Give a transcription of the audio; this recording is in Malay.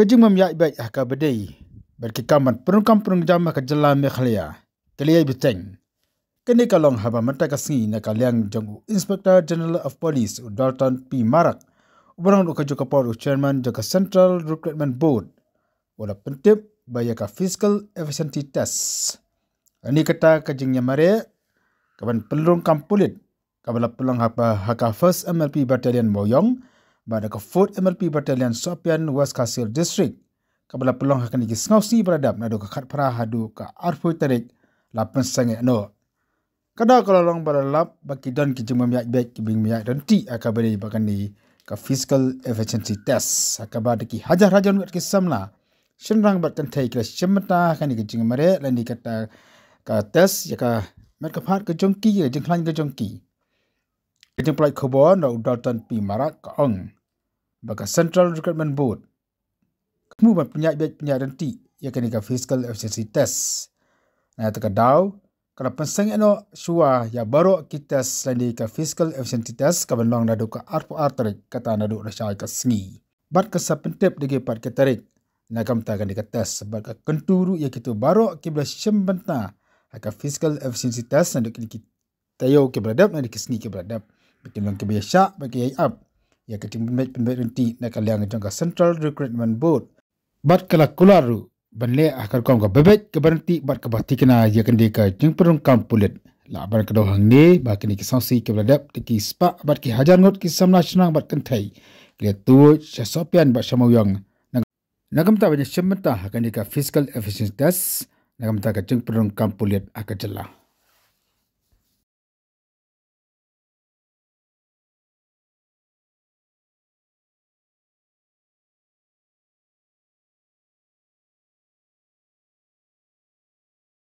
Jingbym Ïaid haka bedai berkikaman perungkam jam haka jela mekhalia kelia biteng kini kalong haba mata kasngi na kaliang jong Inspector General of Police Dalton P. Marak ubarang uka joka por chairman joka Central Recruitment Board wala pentip baya ka Fiscal Efficiency Test ani kata kajingnya mare kaban perungkam Pulit kabala pelang haka First MLP Battalion Moyong pada ke 4th MLP Battalion Sopian West Kasil District kabala pelong akan digi ngausi beradab nado ke khat pra hadu ka arfoi tarik la Pynsangeh no kada kalong balalap baki don ki Jingbym Ïaid ki bing Ïaid don ti akabari bakani ka Fiscal Efficiency Test akabadi ki hajar ki samla shenrang bat kan thai kra shemta kan ki Jingbym mare lani kata ka test ya ka met ka phat ka jongki ya jingklan ka jongki Kejeng pelai khobor no Dalton P. Marak ka ong baka Central Recruitment Board kamu ban Ïaid nanti ya kani ka Fiscal Efficiency Test na taka daw kala Pynsangeh no shua ya Baroh ki test lani ka Fiscal Efficiency Test ka banlong nadu ka arpo artarik kata nadu rasai ka sngi bat ka sapentep dege pat ka tarik na kamta kani ka test bat ka kenturu ya kitu Baroh ki bla shembanta ka Fiscal Efficiency Test nadu ki tayo ki bradap nadu ki sngi ki bradap bikin lang kebiasa bagi up ya keting penbet na kaliang jangka Central Recruitment Board bat kala kularu banle akar kom ka bebet ke berhenti bat ke bahti kena ya kendi ka jing perungkam Pulit la ban ke dohang ni ba kini ki sangsi ke bladap ki spa bat ki hajar ngot ki samla senang bat kentai kle tu Sopian bat samoyang nagam ta banyak sementa akan di ka Fiscal Efficiency Test nagam ta ka jing perungkam Pulit akajela